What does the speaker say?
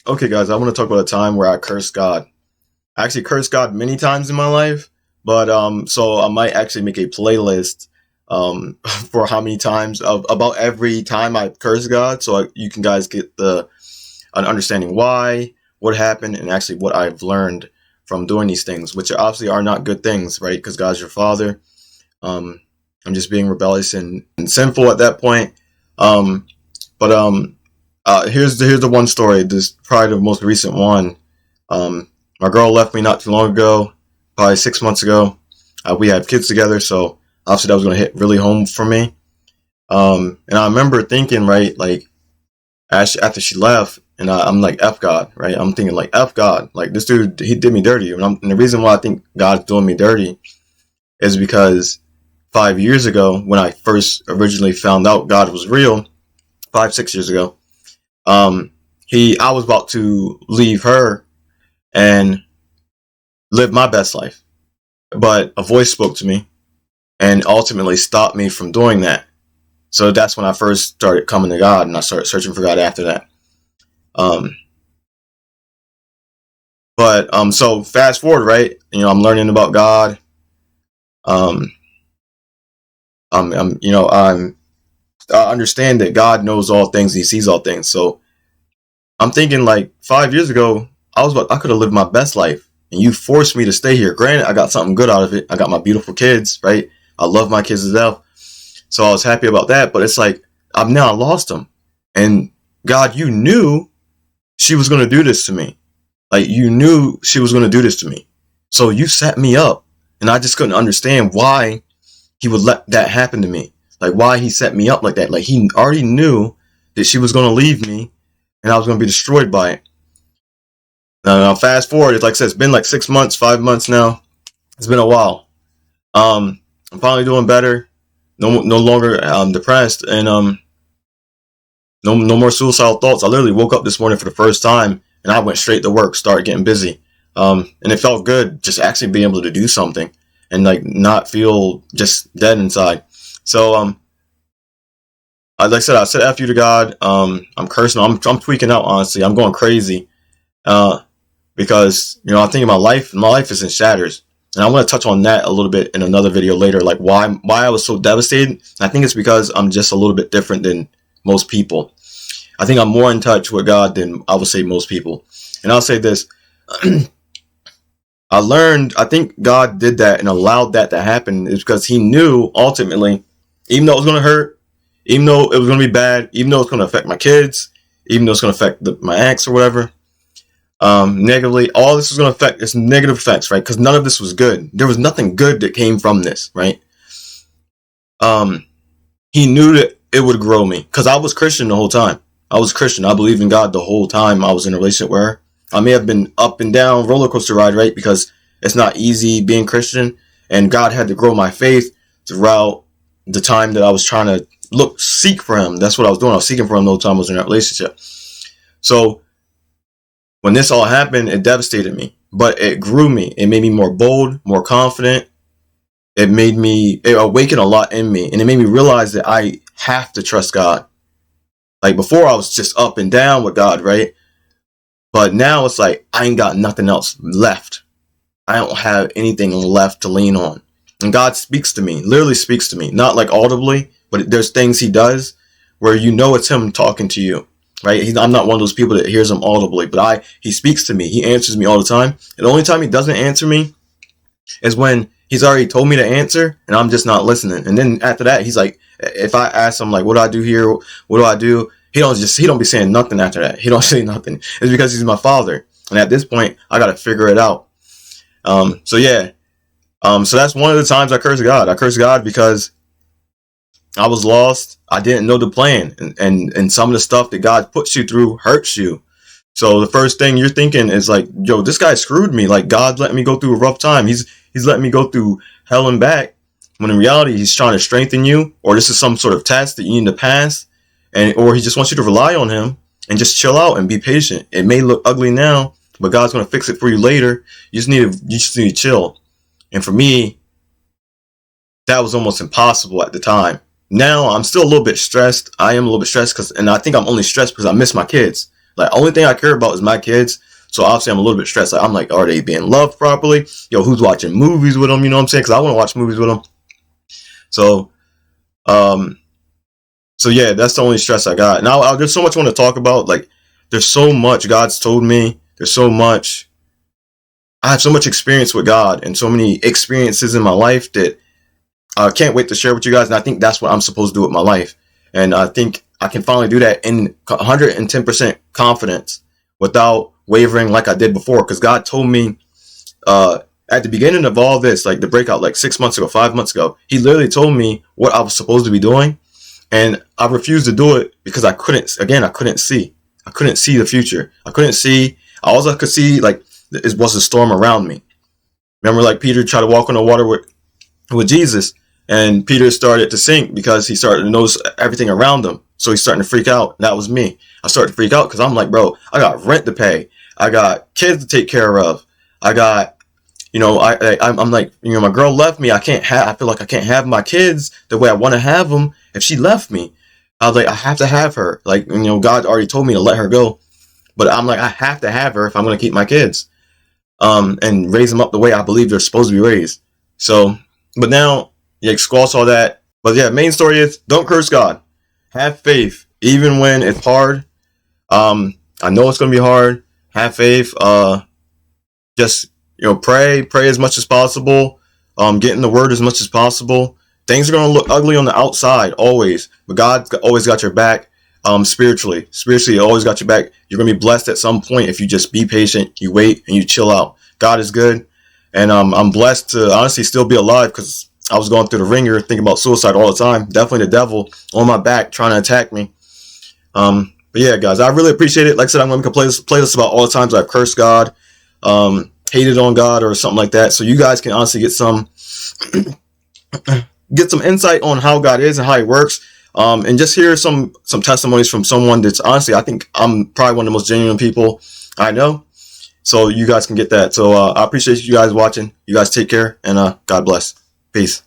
Okay, guys, I want to talk about a time where I cursed God. I actually cursed God many times in my life, but so I might actually make a playlist for how many times of about every time I curse God, so you can guys get the an understanding why, what happened, and actually what I've learned from doing these things, which obviously are not good things, right? Because God's your Father. Um, I'm just being rebellious and sinful at that point. Um, but here's the one story. This is probably the most recent one. My girl left me not too long ago, probably 6 months ago. We had kids together, so obviously that was going to hit really home for me. And I remember thinking, right, like after she left, and I'm like, F God, right? I'm thinking like, F God, like this dude, he did me dirty. And the reason why I think God's doing me dirty is because 5 years ago, when I first originally found out God was real, 5, 6 years ago, um, I was about to leave her and live my best life. But a voice spoke to me and ultimately stopped me from doing that. So that's when I first started coming to God, and I started searching for God after that. Um, so fast forward, right? I'm learning about God. Um, I understand that God knows all things; He sees all things. So I'm thinking, like 5 years ago, I could have lived my best life, and you forced me to stay here. Granted, I got something good out of it. I got my beautiful kids, right? I love my kids to death, so I was happy about that. But it's like I've now lost them, and God, you knew she was going to do this to me. Like you knew she was going to do this to me, so you set me up, and I just couldn't understand why He would let that happen to me. Like why He set me up like that. Like He already knew that she was going to leave me, and I was going to be destroyed by it. Now fast forward, it's like I said, it's been like 6 months, 5 months now. It's been a while. I'm finally doing better. No longer depressed, and no more suicidal thoughts. I literally woke up this morning for the first time, and I went straight to work, started getting busy, and it felt good just actually being able to do something and like not feel just dead inside. So like I said F you to God. I'm cursing. I'm tweaking out. Honestly, I'm going crazy. Uh, because I think my life is in shatters, and I want to touch on that a little bit in another video later, like why I was so devastated. I think it's because I'm just a little bit different than most people. I think I'm more in touch with God than I would say most people. And I'll say this: I think God did that and allowed that to happen is because He knew ultimately, even though it was going to hurt, even though it was going to be bad, even though it's going to affect my kids, even though it's going to affect my ex or whatever. Negatively, all this was going to affect its negative effects, right? Because none of this was good. There was nothing good that came from this, right? He knew that it would grow me because I was Christian the whole time. I was Christian. I believed in God the whole time I was in a relationship with her. I may have been up and down roller coaster ride, right? Because it's not easy being Christian, and God had to grow my faith throughout the time that I was trying to seek for Him. That's what I was doing. I was seeking for Him the whole time I was in that relationship. So when this all happened, it devastated me, but it grew me. It made me more bold, more confident. It awakened a lot in me, and it made me realize that I have to trust God. Like before, I was just up and down with God, right? But now it's like I ain't got nothing else left. I don't have anything left to lean on. And God speaks to me, literally speaks to me, not like audibly, but there's things He does where it's Him talking to you, right? I'm not one of those people that hears Him audibly, but He speaks to me. He answers me all the time. And the only time He doesn't answer me is when He's already told me to answer and I'm just not listening. And then after that, He's like, if I ask Him like, what do I do here? What do I do? He don't be saying nothing after that. He don't say nothing. It's because He's my Father. And at this point, I got to figure it out. So that's one of the times I cursed God. I cursed God because I was lost. I didn't know the plan. And some of the stuff that God puts you through hurts you. So the first thing you're thinking is like, yo, this guy screwed me. Like God let me go through a rough time. He's letting me go through hell and back. When in reality, He's trying to strengthen you, or this is some sort of test that you need to pass, or He just wants you to rely on Him and just chill out and be patient. It may look ugly now, but God's going to fix it for you later. You just need to chill. And for me, that was almost impossible at the time. Now I'm still a little bit stressed. I am a little bit stressed and I think I'm only stressed because I miss my kids. Like, only thing I care about is my kids. So obviously I'm a little bit stressed. Like, I'm like, are they being loved properly? Yo, who's watching movies with them? You know what I'm saying? Because I want to watch movies with them. So, so yeah, that's the only stress I got. Now, there's so much I want to talk about. Like, there's so much God's told me. There's so much. I have so much experience with God and so many experiences in my life that I can't wait to share with you guys. And I think that's what I'm supposed to do with my life. And I think I can finally do that in 110% confidence without wavering like I did before. Because God told me at the beginning of all this, like the breakout, like 6 months ago, 5 months ago, he literally told me what I was supposed to be doing. And I refused to do it because I couldn't see. I couldn't see the future. I couldn't see. All I could see, like, was the storm around me. Remember, like, Peter tried to walk on the water with Jesus, and Peter started to sink because he started to notice everything around him. So he's starting to freak out. And that was me. I started to freak out because I'm like, bro, I got rent to pay. I got kids to take care of. I got, you know, I'm like, you know, my girl left me. I feel like I can't have my kids the way I want to have them if she left me. I was like, I have to have her. Like, you know, God already told me to let her go. But I'm like, I have to have her if I'm going to keep my kids. And raise them up the way I believe they're supposed to be raised. So, but now, yeah, squash all that. But yeah, main story is, don't curse God. Have faith, even when it's hard. I know it's going to be hard. Have faith. Just, you know, pray as much as possible. Get in the word as much as possible. Things are going to look ugly on the outside, always. But God's always got your back. Spiritually, always got your back. You're going to be blessed at some point if you just be patient, you wait, and you chill out. God is good. And I'm blessed to honestly still be alive, because I was going through the ringer thinking about suicide all the time. Definitely the devil on my back trying to attack me. But yeah, guys, I really appreciate it. Like I said, I'm going to play this about all the times I've cursed God, hated on God, or something like that. So you guys can honestly get some insight on how God is and how he works. And just hear some testimonies from someone that's honestly, I think I'm probably one of the most genuine people I know. So you guys can get that. So I appreciate you guys watching. You guys take care, and God bless. Peace.